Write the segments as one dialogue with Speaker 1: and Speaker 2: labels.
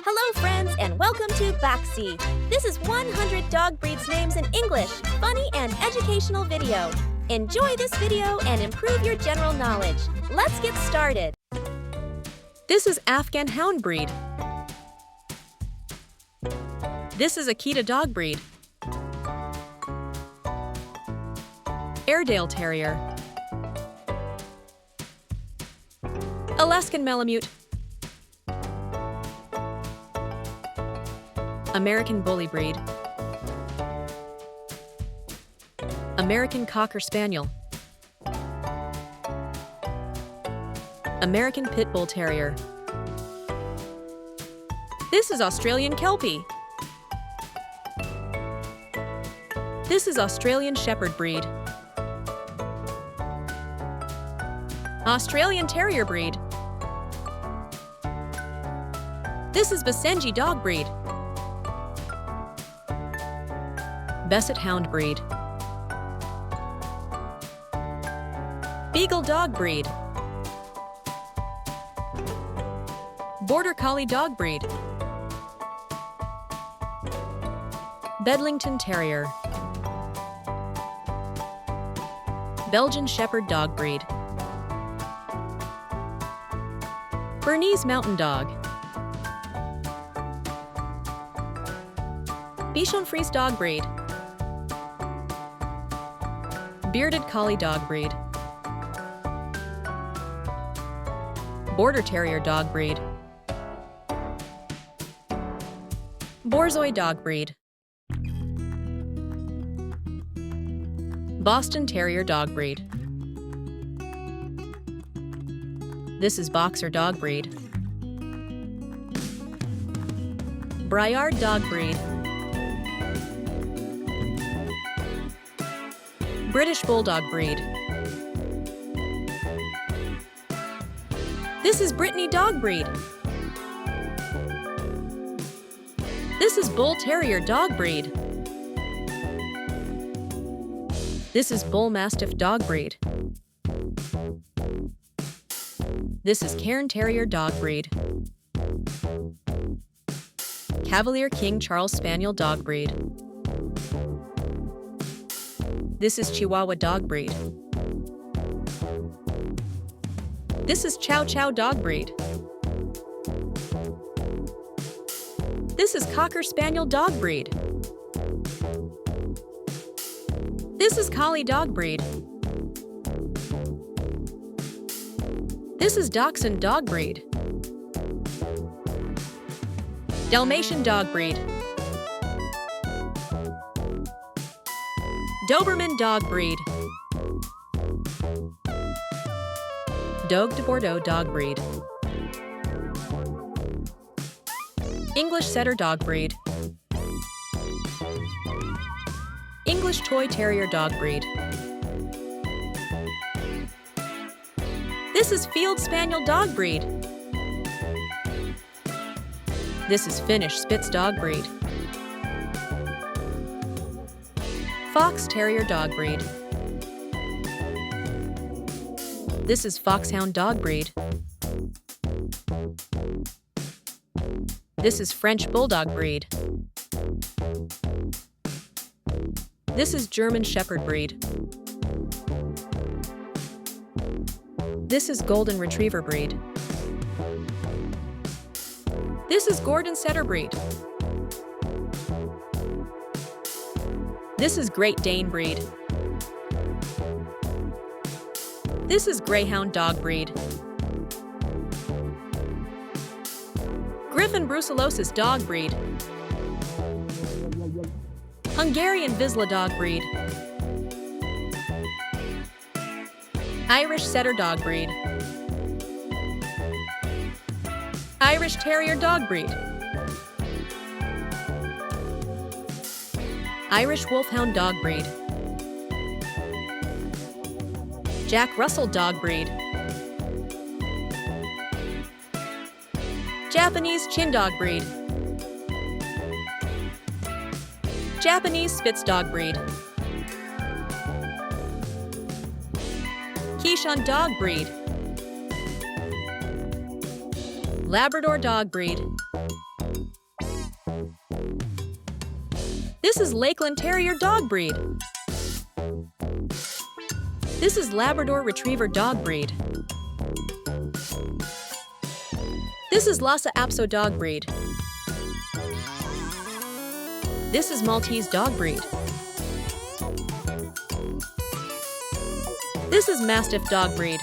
Speaker 1: Hello, friends, and welcome to Bakzi. This is 100 dog breeds names in English, funny and educational video. Enjoy this video and improve your general knowledge. Let's get started.
Speaker 2: This is Afghan Hound breed. This is Akita dog breed. Airedale Terrier. Alaskan Malamute. American Bully breed. American Cocker Spaniel. American Pit Bull Terrier. This is Australian Kelpie. This is Australian Shepherd breed. Australian Terrier breed. This is Basenji dog breed. Basset Hound breed. Beagle dog breed. Border Collie dog breed. Bedlington Terrier. Belgian Shepherd dog breed. Bernese Mountain Dog. Bichon Frise dog breed. Bearded Collie dog breed. Border Terrier dog breed. Borzoi dog breed. Boston Terrier dog breed. This is Boxer dog breed. Briard dog breed. British Bulldog breed. This is Brittany dog breed. This is Bull Terrier dog breed. This is Bull Mastiff dog breed. This is Cairn Terrier dog breed. Cavalier King Charles Spaniel dog breed. This is Chihuahua dog breed. This is Chow Chow dog breed. This is Cocker Spaniel dog breed. This is Collie dog breed. This is Dachshund dog breed. Dalmatian dog breed. Doberman dog breed. Dogue de Bordeaux dog breed. English Setter dog breed. English Toy Terrier dog breed. This is Field Spaniel dog breed. This is Finnish Spitz dog breed. Fox Terrier dog breed. This is Foxhound dog breed. This is French Bulldog breed. This is German Shepherd breed. This is Golden Retriever breed. This is Gordon Setter breed. This is Great Dane breed. This is Greyhound dog breed. Griffon brucellosis dog breed. Hungarian Vizsla dog breed. Irish Setter dog breed. Irish Terrier dog breed. Irish Wolfhound dog breed. Jack Russell dog breed. Japanese Chin dog breed. Japanese Spitz dog breed. Keeshond dog breed. Labrador dog breed. This is Lakeland Terrier dog breed. This is Labrador Retriever dog breed. This is Lhasa Apso dog breed. This is Maltese dog breed. This is Mastiff dog breed.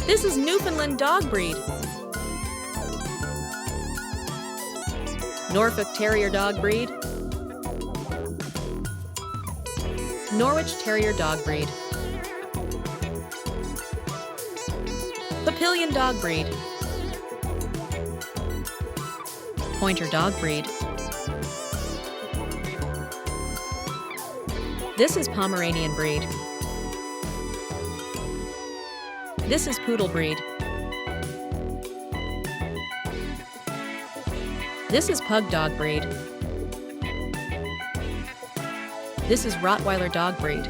Speaker 2: This is Newfoundland dog breed. Norfolk Terrier dog breed. Norwich Terrier dog breed. Papillion dog breed. Pointer dog breed. This is Pomeranian breed. This is Poodle breed. This is Pug dog breed. This is Rottweiler dog breed.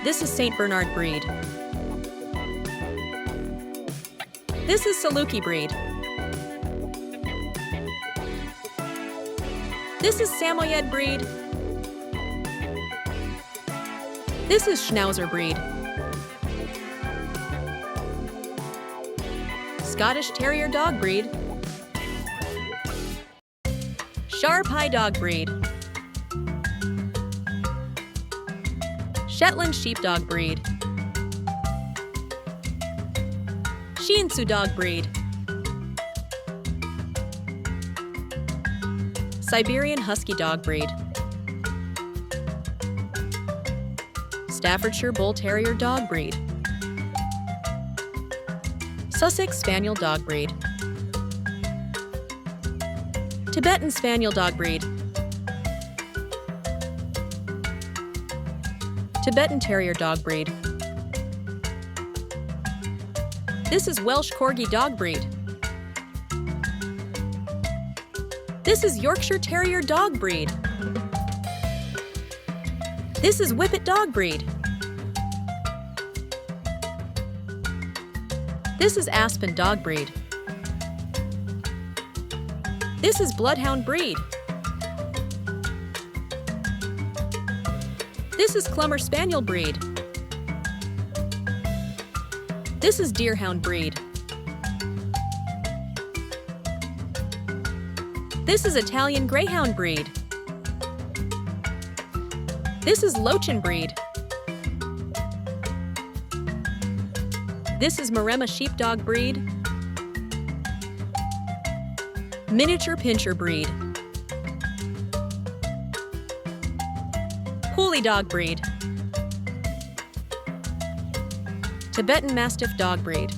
Speaker 2: This is St. Bernard breed. This is Saluki breed. This is Samoyed breed. This is Schnauzer breed. Scottish Terrier dog breed. Shar-Pei dog breed. Shetland Sheepdog breed. Shih Tzu dog breed. Siberian Husky dog breed. Staffordshire Bull Terrier dog breed. Sussex Spaniel dog breed. Tibetan Spaniel dog breed. Tibetan Terrier dog breed. This is Welsh Corgi dog breed. This is Yorkshire Terrier dog breed. This is Whippet dog breed. This is Aspen dog breed. This is Bloodhound breed. This is Clumber Spaniel breed. This is Deerhound breed. This is Italian Greyhound breed. This is Lochin breed. This is Maremma Sheepdog breed. Miniature Pinscher breed. Poolie dog breed. Tibetan Mastiff dog breed.